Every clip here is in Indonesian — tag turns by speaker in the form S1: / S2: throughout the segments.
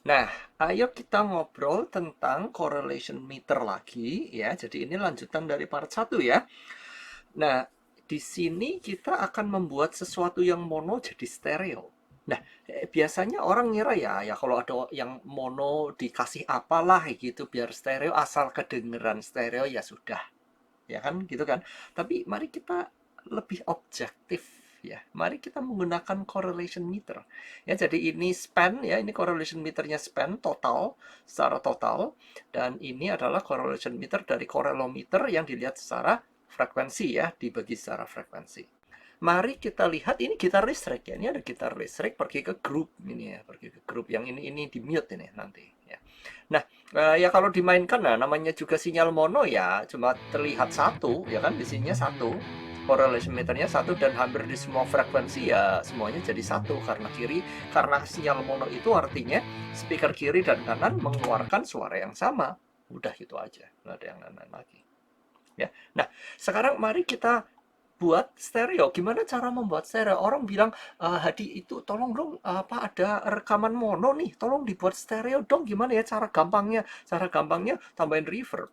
S1: Nah, ayo kita ngobrol tentang correlation meter lagi ya. Jadi ini lanjutan dari part 1 ya. Nah, di sini kita akan membuat sesuatu yang mono jadi stereo. Nah, biasanya orang ngira ya kalau ada yang mono dikasih apalah gitu biar stereo, asal kedengeran stereo ya sudah. Ya kan gitu kan. Tapi mari kita lebih objektif ya. Mari kita menggunakan correlation meter. Ya, jadi ini span ya, ini correlation meternya span total secara total, dan ini adalah correlation meter dari correlometer yang dilihat secara frekuensi ya, dibagi secara frekuensi. Mari kita lihat ini gitar listrik ya. Ini ada gitar listrik pergi ke grup ini ya, pergi ke grup yang ini di mute ini nanti ya. Nah, ya kalau dimainkan, nah namanya juga sinyal mono ya, cuma terlihat satu, ya kan, di sininya satu, correlation meternya satu, dan hampir di semua frekuensi ya semuanya jadi satu, karena karena sinyal mono itu artinya speaker kiri dan kanan mengeluarkan suara yang sama. Udah gitu aja, nggak ada yang lain-lain lagi. Ya, nah sekarang mari kita buat stereo. Gimana cara membuat stereo? Orang bilang, Hadi itu tolong dong, apa ada rekaman mono nih, tolong dibuat stereo dong. Gimana ya cara gampangnya? Cara gampangnya tambahin reverb.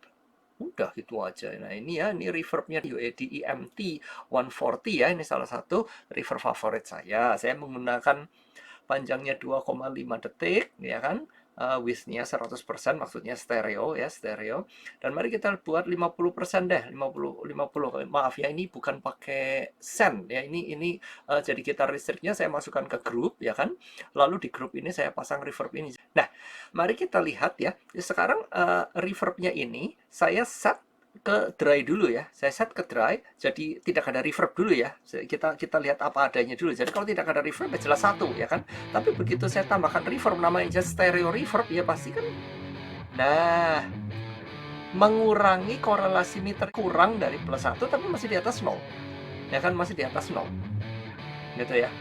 S1: Udah gitu aja. Nah ini ya, ini reverbnya UAD EMT 140 ya. Ini salah satu reverb favorit saya. Saya menggunakan panjangnya 2,5 detik ya kan, width-nya 100%, maksudnya stereo ya, stereo. Dan mari kita buat 50% deh, 50 maaf ya, ini bukan pakai send ya, ini jadi gitar listriknya saya masukkan ke grup ya kan, lalu di grup ini saya pasang reverb ini. Nah, mari kita lihat ya, sekarang reverbnya ini saya set ke dry dulu ya. Saya set ke dry, jadi tidak ada reverb dulu ya. Kita lihat apa adanya dulu. Jadi kalau tidak ada reverb ya jelas satu ya kan. Tapi begitu saya tambahkan reverb, namanya stereo reverb ya pasti kan. Nah, mengurangi korelasi meter, kurang dari plus satu tapi masih di atas nol. Ya kan, masih di atas nol. Gitu ya.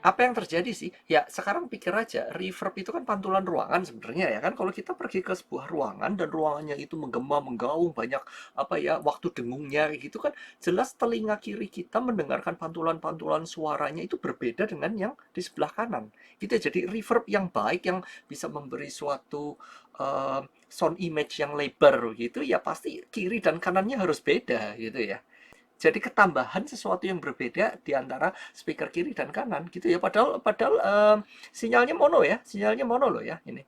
S1: Apa yang terjadi sih? Ya, sekarang pikir aja, reverb itu kan pantulan ruangan sebenarnya ya kan. Kalau kita pergi ke sebuah ruangan dan ruangannya itu menggema, menggaung, banyak apa ya, waktu dengungnya kayak gitu kan, jelas telinga kiri kita mendengarkan pantulan-pantulan suaranya itu berbeda dengan yang di sebelah kanan. Gitu ya. Jadi reverb yang baik yang bisa memberi suatu sound image yang lebar gitu ya pasti kiri dan kanannya harus beda gitu ya. Jadi ketambahan sesuatu yang berbeda di antara speaker kiri dan kanan gitu ya. Padahal sinyalnya mono ya, sinyalnya mono loh ya ini.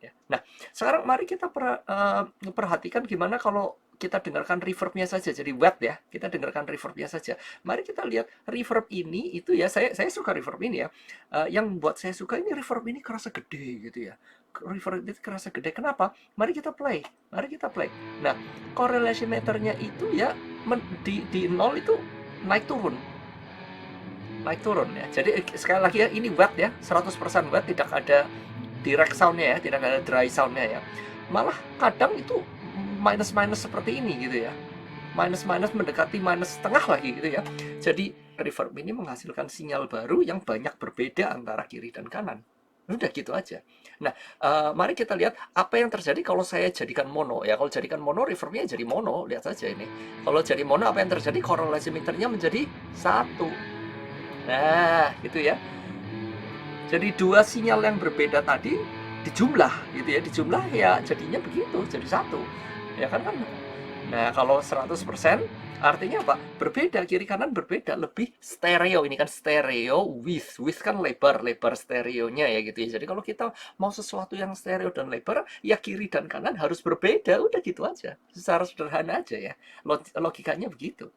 S1: Ya. Nah, sekarang mari kita perhatikan gimana kalau kita dengarkan reverbnya saja, jadi wet ya. Kita dengarkan reverbnya saja. Mari kita lihat reverb ini itu ya. Saya suka reverb ini ya. Yang buat saya suka ini reverb ini kerasa gede gitu ya. Reverb ini kerasa gede. Kenapa? Mari kita play. Mari kita play. Nah, correlation meternya itu ya di nol itu naik turun, naik turun ya. Jadi sekali lagi ya, ini wet ya, 100% wet, tidak ada direct soundnya ya, tidak ada dry soundnya ya. Malah kadang itu minus seperti ini gitu ya, minus mendekati minus setengah lagi gitu ya. Jadi reverb ini menghasilkan sinyal baru yang banyak berbeda antara kiri dan kanan. Udah gitu aja. Nah, mari kita lihat apa yang terjadi kalau saya jadikan mono ya. Kalau jadikan mono, reverbnya jadi mono. Lihat saja ini. Kalau jadi mono, apa yang terjadi? Korelasi meternya menjadi satu. Nah, gitu ya. Jadi dua sinyal yang berbeda tadi dijumlah gitu ya, dijumlah ya jadinya begitu, jadi satu. Ya kan kan. Nah, kalau 100% artinya apa? Berbeda, kiri kanan berbeda, lebih stereo. Ini kan stereo width kan lebar stereonya ya gitu ya. Jadi kalau kita mau sesuatu yang stereo dan lebar, ya kiri dan kanan harus berbeda. Udah gitu aja. Secara sederhana aja ya. Logikanya begitu.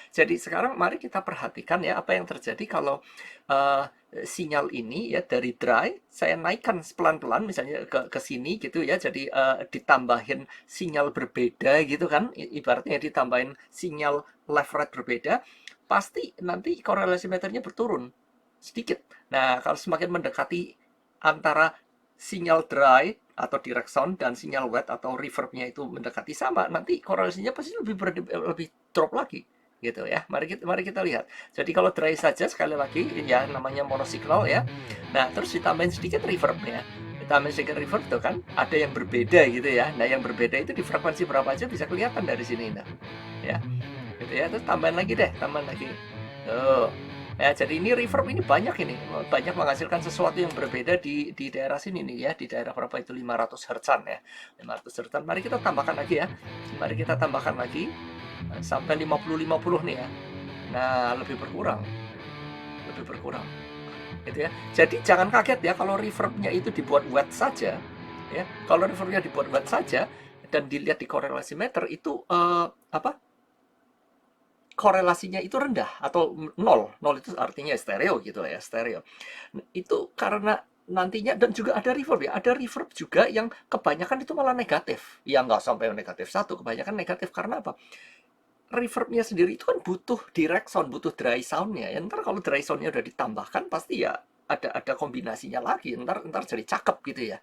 S1: Jadi sekarang mari kita perhatikan ya apa yang terjadi kalau uh, sinyal ini ya dari dry saya naikkan pelan-pelan misalnya ke sini gitu ya. Jadi ditambahin sinyal berbeda gitu kan. Ibaratnya ditambahin sinyal left right berbeda, pasti nanti korelasi meternya berturun sedikit. Nah, kalau semakin mendekati antara sinyal dry atau direct sound dan sinyal wet atau reverbnya itu mendekati sama, nanti korelasinya pasti lebih drop lagi gitu ya. Mari kita lihat. Jadi kalau dry saja sekali lagi ya namanya monosignal ya. Nah, terus ditambahin sedikit reverbnya. Ditambahin sedikit reverb tuh kan ada yang berbeda gitu ya. Nah, yang berbeda itu di frekuensi berapa aja bisa kelihatan dari sini nah. Ya. Gitu ya. Terus tambahin lagi deh, tambahin lagi. Tuh. Ya, jadi ini reverb ini banyak menghasilkan sesuatu yang berbeda di daerah sini nih ya, di daerah berapa itu 500 Hz ya. 500 Hz. Mari kita tambahkan lagi ya. Mari kita tambahkan lagi sampai 50 nih ya. Nah, lebih berkurang. Lebih berkurang. Gitu ya. Jadi jangan kaget ya kalau reverbnya itu dibuat wet saja ya. Kalau reverbnya dibuat wet saja dan dilihat di korelasi meter itu korelasinya itu rendah atau nol. Nol itu artinya stereo gitu ya, stereo. Itu karena nantinya dan juga ada reverb ya. Ada reverb juga yang kebanyakan itu malah negatif. Ya nggak sampai negatif satu, kebanyakan negatif karena apa? Reverbnya sendiri itu kan butuh direct sound, butuh dry soundnya. Ya, ntar kalau dry soundnya udah ditambahkan pasti ya ada kombinasinya lagi. Ntar jadi cakep gitu ya.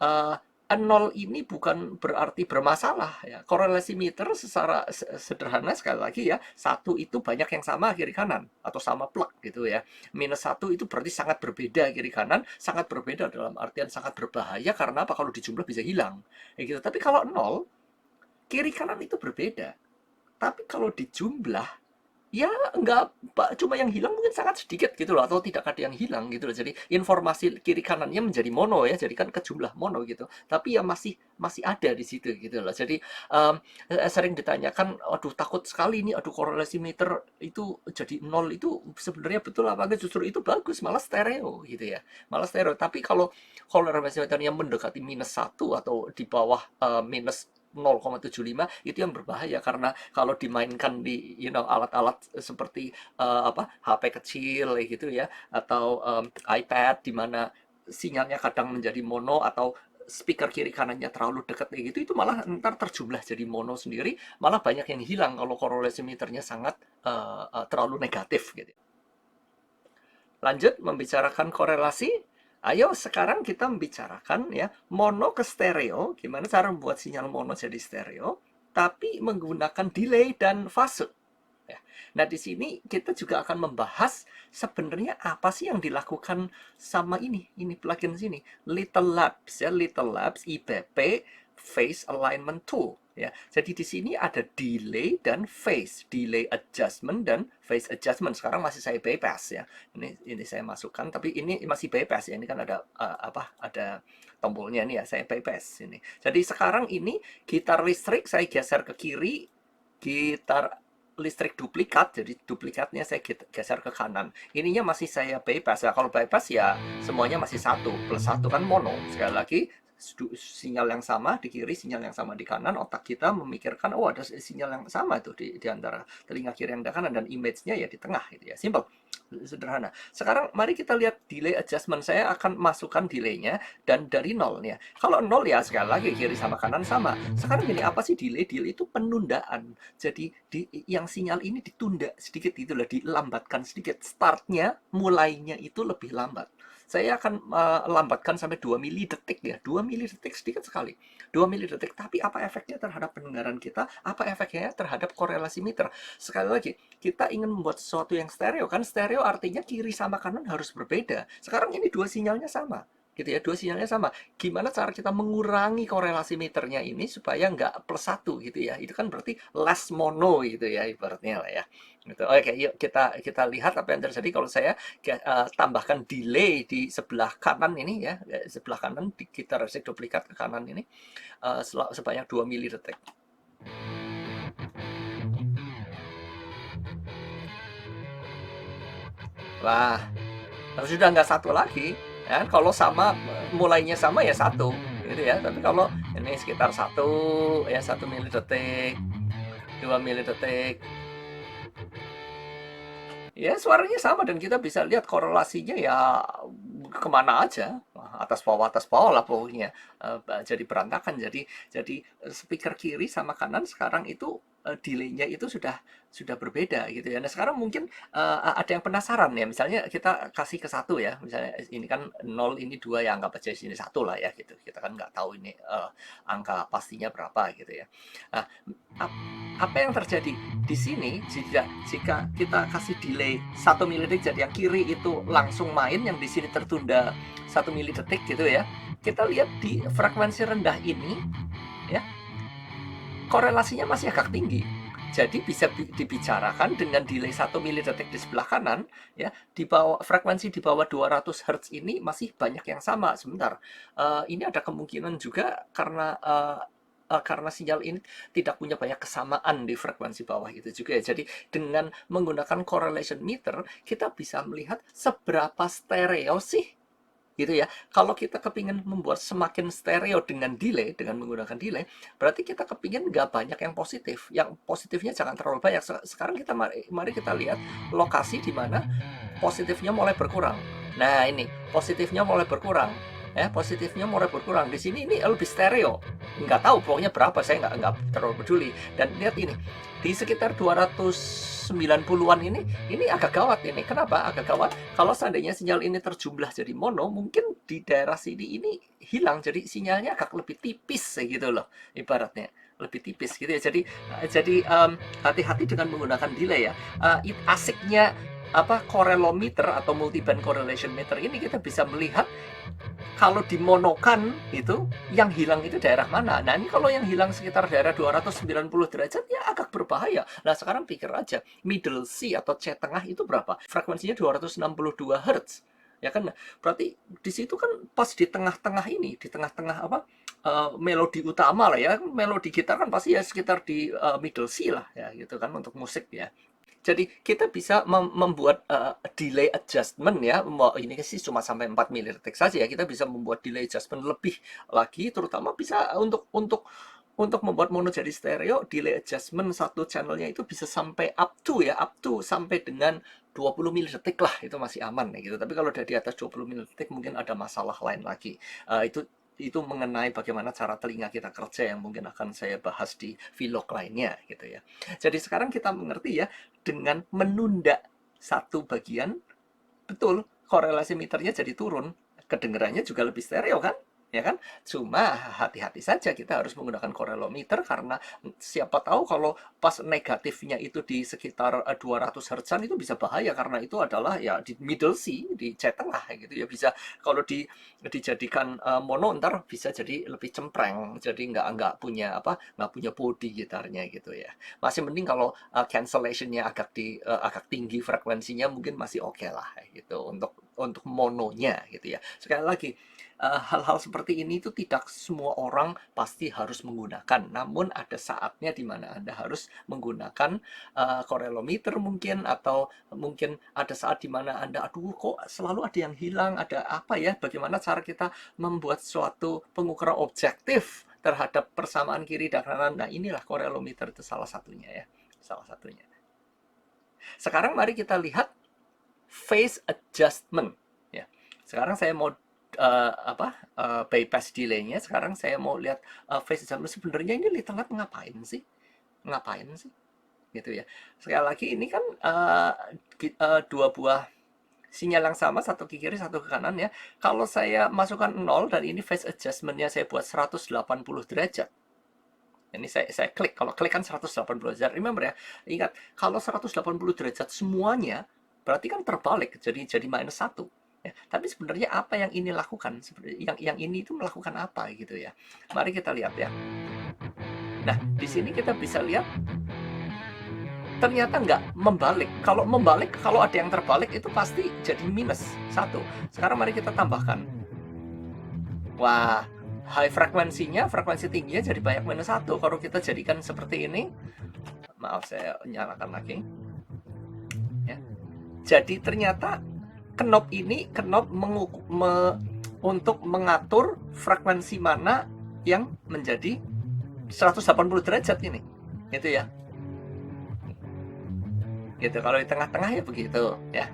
S1: Eh, nol ini bukan berarti bermasalah ya. Korelasi meter secara sederhana sekali lagi ya, satu itu banyak yang sama kiri kanan atau sama plug gitu ya. Minus satu itu berarti sangat berbeda kiri kanan, sangat berbeda dalam artian sangat berbahaya karena apa? Kalau dijumlah bisa hilang. Ya gitu. Tapi kalau nol, kiri kanan itu berbeda. Tapi kalau dijumlah ya enggak, cuma yang hilang mungkin sangat sedikit gitu loh, atau tidak ada yang hilang gitu loh. Jadi informasi kiri kanannya menjadi mono ya, jadi kan ke jumlah mono gitu. Tapi ya masih masih ada di situ gitu loh. Jadi sering ditanyakan, aduh takut sekali nih, aduh korelasi meter itu jadi nol itu sebenarnya betul apa enggak? Justru itu bagus, malah stereo gitu ya, malah stereo. Tapi kalau korelasi meternya mendekati minus satu atau di bawah minus 0,75 itu yang berbahaya karena kalau dimainkan di alat-alat seperti HP kecil gitu ya atau iPad di mana sinyalnya kadang menjadi mono atau speaker kiri kanannya terlalu dekat gitu itu malah ntar terjumlah jadi mono sendiri, malah banyak yang hilang kalau korelasi meternya sangat terlalu negatif gitu. Lanjut membicarakan korelasi. Ayo sekarang kita membicarakan ya mono ke stereo, gimana cara membuat sinyal mono jadi stereo, tapi menggunakan delay dan fase. Ya. Nah di sini kita juga akan membahas sebenarnya apa sih yang dilakukan sama ini plugin sini, Little Labs ya, Little Labs IBP Phase Alignment Tool. Ya, jadi di sini ada delay dan phase, delay adjustment dan phase adjustment. Sekarang masih saya bypass ya. Ini saya masukkan, tapi ini masih bypass ya. Ini kan ada ada tombolnya nih ya. Saya bypass ini. Jadi sekarang ini gitar listrik saya geser ke kiri, gitar listrik duplikat, jadi duplikatnya saya geser ke kanan. Ininya masih saya bypass ya. Kalau bypass ya semuanya masih satu plus satu kan mono. Sekali lagi sinyal yang sama di kiri, sinyal yang sama di kanan, otak kita memikirkan oh ada sinyal yang sama tuh di antara telinga kiri dan kanan dan image-nya ya di tengah gitu ya. Simple, sederhana. Sekarang mari kita lihat delay adjustment. Saya akan masukkan delaynya dan dari nol ya. Kalau nol ya sekali lagi kiri sama kanan sama. Sekarang gini, apa sih delay? Delay itu penundaan. Jadi yang sinyal ini ditunda sedikit gitu loh, dilambatkan sedikit. Startnya, mulainya itu lebih lambat. Saya akan lambatkan sampai 2 mili detik ya. 2 mili detik sedikit sekali. 2 mili detik. Tapi apa efeknya terhadap pendengaran kita? Apa efeknya terhadap korelasi meter? Sekali lagi, kita ingin membuat sesuatu yang stereo. Kan stereo artinya kiri sama kanan harus berbeda. Sekarang ini dua sinyalnya sama. Gitu ya, dua sinyalnya sama. Gimana cara kita mengurangi korelasi meternya ini supaya nggak plus satu gitu ya. Itu kan berarti less mono gitu ya ibaratnya lah ya. Gitu. Oke, yuk kita lihat apa yang terjadi kalau saya tambahkan delay di sebelah kanan ini ya, sebelah kanan di gitar listrik duplikat ke kanan ini sebanyak 2 mili detik. Wah, sudah nggak satu lagi. Ya, kalau sama mulainya sama ya satu gitu ya. Tapi kalau ini sekitar 1 mili detik, 2 mili detik. Ya suaranya sama dan kita bisa lihat korelasinya ya kemana aja, atas bawah lah pokoknya. Jadi berantakan. Jadi speaker kiri sama kanan sekarang itu delaynya itu sudah berbeda gitu ya. Nah sekarang mungkin ada yang penasaran ya, misalnya kita kasih ke satu ya, misalnya ini kan 0 ini 2 ya, anggap aja sini 1 lah ya gitu. Kita kan nggak tahu ini angka pastinya berapa gitu ya. Nah, apa yang terjadi di sini jika kita kasih delay 1 milidetik, jadi yang kiri itu langsung main, yang di sini tertunda 1 milidetik gitu ya. Kita lihat di frekuensi rendah ini ya, korelasinya masih agak tinggi. Jadi bisa dibicarakan dengan delay 1 milidetik di sebelah kanan, ya, di bawah frekuensi di bawah 200 Hz ini masih banyak yang sama. Sebentar, ini ada kemungkinan juga karena sinyal ini tidak punya banyak kesamaan di frekuensi bawah itu juga ya. Jadi dengan menggunakan correlation meter, kita bisa melihat seberapa stereo sih gitu ya. Kalau kita kepingin membuat semakin stereo dengan delay, dengan menggunakan delay, berarti kita kepingin nggak banyak yang positif. Yang positifnya jangan terlalu banyak. Sekarang kita mari kita lihat lokasi di mana positifnya mulai berkurang. Nah, ini positifnya mulai berkurang. Positifnya mulai berkurang. Di sini ini lebih stereo. Nggak tahu pokoknya berapa, saya nggak terlalu peduli. Dan lihat ini, di sekitar 290-an ini agak gawat ini. Kenapa agak gawat? Kalau seandainya sinyal ini terjumlah jadi mono, mungkin di daerah sini ini hilang. Jadi sinyalnya agak lebih tipis gitu loh, ibaratnya lebih tipis gitu ya. Jadi hati-hati dengan menggunakan delay ya. Asiknya correlometer atau multiband correlation meter ini kita bisa melihat kalau dimonokan itu yang hilang itu daerah mana. Nah, ini kalau yang hilang sekitar daerah 290 derajat ya agak berbahaya. Nah, sekarang pikir aja, middle C atau C tengah itu berapa? Frekuensinya 262 Hz. Ya kan? Berarti di situ kan pas di tengah-tengah ini, di tengah-tengah melodi utama lah ya. Melodi gitar kan pasti ya sekitar di middle C lah ya gitu kan untuk musik ya. Jadi kita bisa membuat delay adjustment ya. Ini sih cuma sampai 4 milidetik saja ya. Kita bisa membuat delay adjustment lebih lagi, terutama bisa untuk membuat mono jadi stereo. Delay adjustment satu channelnya itu bisa sampai up to sampai dengan 20 milidetik lah, itu masih aman ya gitu. Tapi kalau udah di atas 20 milidetik mungkin ada masalah lain lagi. Itu mengenai bagaimana cara telinga kita kerja yang mungkin akan saya bahas di vlog lainnya gitu ya. Jadi sekarang kita mengerti ya, dengan menunda satu bagian, betul korelasi meternya jadi turun, kedengarannya juga lebih stereo kan? Ya kan? Cuma hati-hati saja kita harus menggunakan correlometer karena siapa tahu kalau pas negatifnya itu di sekitar 200 Hz itu bisa bahaya karena itu adalah ya di middle C, di C tengah gitu ya. Bisa kalau dijadikan mono ntar bisa jadi lebih cempreng, jadi nggak punya body gitarnya gitu ya. Masih mending kalau cancellationnya agak tinggi frekuensinya mungkin masih oke lah gitu untuk mononya gitu ya. Sekali lagi, hal-hal seperti ini itu tidak semua orang pasti harus menggunakan, namun ada saatnya di mana Anda harus menggunakan correlometer mungkin, atau mungkin ada saat di mana Anda, aduh kok selalu ada yang hilang, ada apa ya, bagaimana cara kita membuat suatu pengukuran objektif terhadap persamaan kiri dan kanan. Nah, inilah correlometer itu salah satunya ya, salah satunya. Sekarang mari kita lihat phase adjustment ya. Sekarang saya mau bypass delay-nya. Sekarang saya mau lihat phase adjustment. Sebenarnya ini Little Lab ngapain sih gitu ya. Sekali lagi ini kan dua buah sinyal yang sama, satu ke kiri satu ke kanan ya. Kalau saya masukkan 0 dan ini phase adjustment-nya saya buat 180 derajat. Ini saya klik, kalau klik kan 180 derajat. Remember ya, ingat kalau 180 derajat semuanya berarti kan terbalik, jadi minus 1. Ya, tapi sebenarnya apa yang ini lakukan? Yang ini itu melakukan apa gitu ya? Mari kita lihat ya. Nah, di sini kita bisa lihat ternyata nggak membalik. Kalau membalik, kalau ada yang terbalik itu pasti jadi minus 1. Sekarang mari kita tambahkan. Wah, frekuensi tingginya jadi banyak minus 1. Kalau kita jadikan seperti ini, maaf saya nyalakan lagi. Ya. Jadi ternyata knob ini untuk mengatur frekuensi mana yang menjadi 180 derajat ini, gitu ya. Gitu. Kalau di tengah-tengah ya begitu, ya.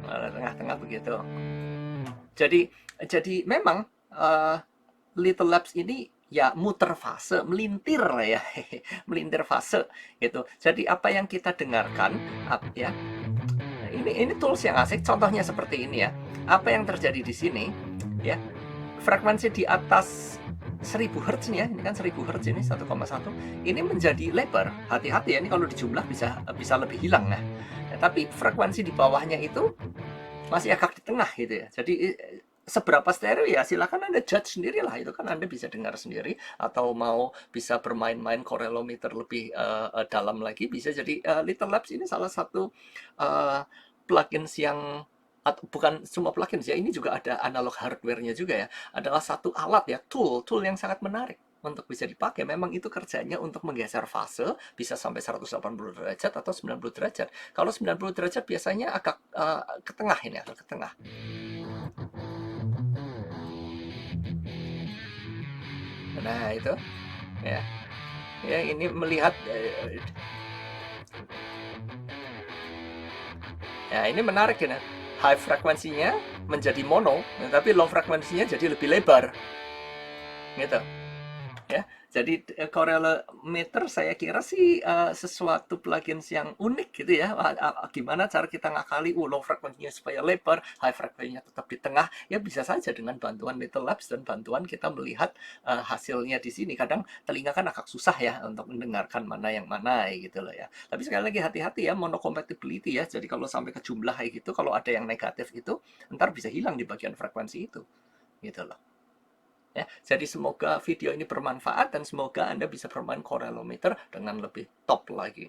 S1: Kalau di tengah-tengah begitu. Jadi memang Little Labs ini ya muter fase, melintir lah ya, melintir fase gitu. Jadi apa yang kita dengarkan, ya. Ini tools yang asik, contohnya seperti ini ya. Apa yang terjadi di sini ya, frekuensi di atas 1000 Hz ya, ini kan 1000 Hz ini 1,1, ini menjadi lebar. Hati-hati ya, ini kalau dijumlah bisa lebih hilang nah. Ya, tapi frekuensi di bawahnya itu masih agak di tengah gitu ya. Jadi seberapa stereo ya silakan Anda judge sendiri lah, itu kan Anda bisa dengar sendiri, atau mau bisa bermain-main correlometer lebih dalam lagi bisa. Jadi Little Labs ini salah satu plugins yang, atau bukan semua plugins ya, ini juga ada analog hardware-nya juga ya, adalah satu alat ya, tool yang sangat menarik untuk bisa dipakai. Memang itu kerjanya untuk menggeser fase, bisa sampai 180 derajat atau 90 derajat. Kalau 90 derajat biasanya agak ke tengah ini, agak ke tengah. Nah, itu ya. Ya, ini melihat ya ini menarik ya. High frekuensinya menjadi mono, tapi low frekuensinya jadi lebih lebar. Gitu. Ya, jadi correlometer saya kira sih sesuatu plugins yang unik gitu ya. Gimana cara kita ngakali low frekuensinya supaya lebar, high frekuensinya tetap di tengah, ya bisa saja dengan bantuan Little Labs dan bantuan kita melihat hasilnya di sini. Kadang telinga kan agak susah ya untuk mendengarkan mana yang mana gitu loh ya. Tapi sekali lagi hati-hati ya, monocompatibility ya. Jadi kalau sampai ke jumlah kayak gitu, kalau ada yang negatif itu, ntar bisa hilang di bagian frekuensi itu gitu loh. Ya, jadi semoga video ini bermanfaat dan semoga Anda bisa bermain correlometer dengan lebih top lagi.